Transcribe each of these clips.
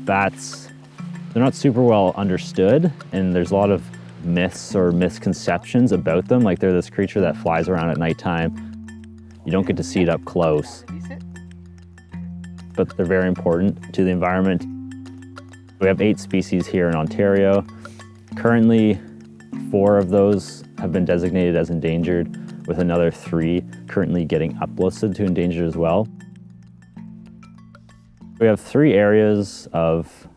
Bats, they're not super well understood, and there's a lot of myths or misconceptions about them. Like they're this creature that flies around at nighttime. You don't get to see it up close, but they're very important to the environment. We have 8 species here in Ontario. Currently, 4 of those have been designated as endangered, with another 3 currently getting uplisted to endangered as well. We have 3 areas of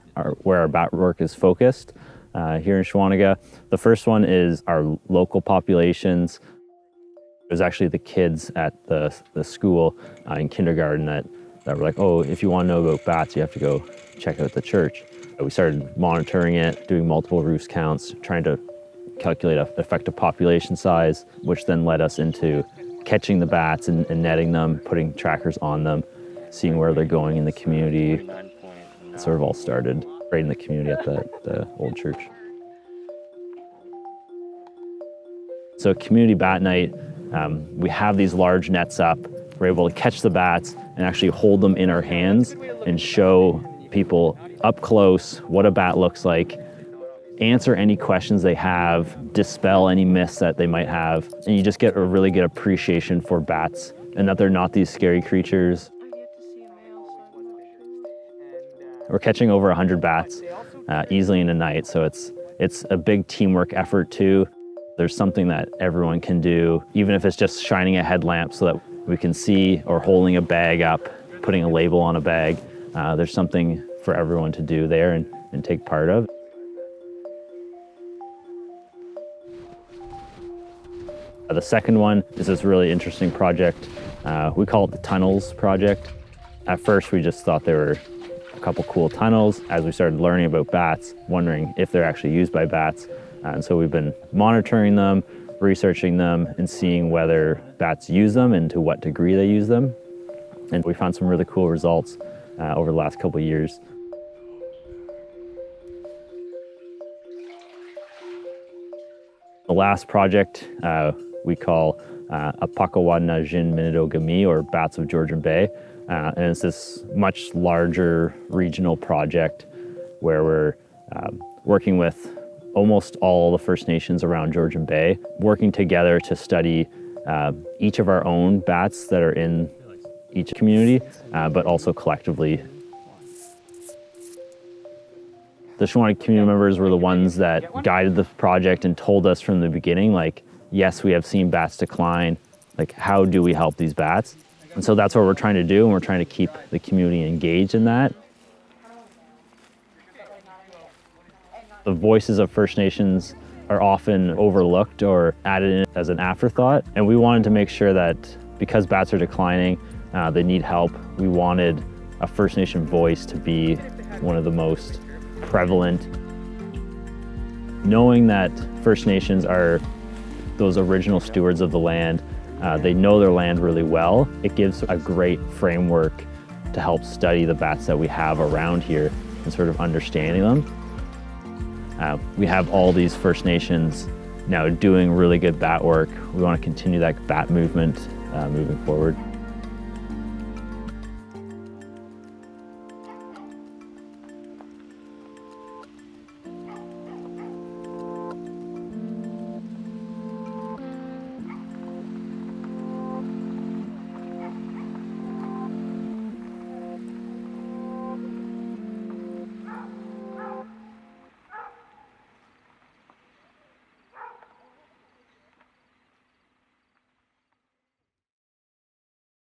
where our bat work is focused here in Shawanaga. The first one is our local populations. It was actually the kids at the school in kindergarten that were like, oh, if you want to know about bats, you have to go check out the church. We started monitoring it, doing multiple roost counts, trying to calculate an effective population size, which then led us into catching the bats and netting them, putting trackers on them, seeing where they're going in the community. It sort of all started right in the community at the old church. So community bat night, we have these large nets up. We're able to catch the bats and actually hold them in our hands and show people up close what a bat looks like, answer any questions they have, dispel any myths that they might have, and you just get a really good appreciation for bats and that they're not these scary creatures. We're catching over 100 bats easily in a night, so it's a big teamwork effort too. There's something that everyone can do, even if it's just shining a headlamp so that we can see, or holding a bag up, putting a label on a bag. There's something for everyone to do there and take part of. The second one is this really interesting project. We call it the Tunnels Project. At first, we just thought they were a couple cool tunnels. As we started learning about bats, wondering if they're actually used by bats. And so we've been monitoring them, researching them, and seeing whether bats use them and to what degree they use them. And we found some really cool results over the last couple of years. The last project we call Apakwaanaajiinh Mnidoo Gamii, or Bats of Georgian Bay. And it's this much larger regional project where we're working with almost all the First Nations around Georgian Bay, working together to study each of our own bats that are in each community, but also collectively. The Shawanaga community members were the ones that guided the project and told us from the beginning, like, yes, we have seen bats decline, like, how do we help these bats? And so that's what we're trying to do, and we're trying to keep the community engaged in that. The voices of First Nations are often overlooked or added in as an afterthought, and we wanted to make sure that because bats are declining, they need help, we wanted a First Nation voice to be one of the most prevalent. Knowing that First Nations are those original stewards of the land, they know their land really well, it gives a great framework to help study the bats that we have around here and sort of understanding them. We have all these First Nations now doing really good bat work. We want to continue that bat movement moving forward.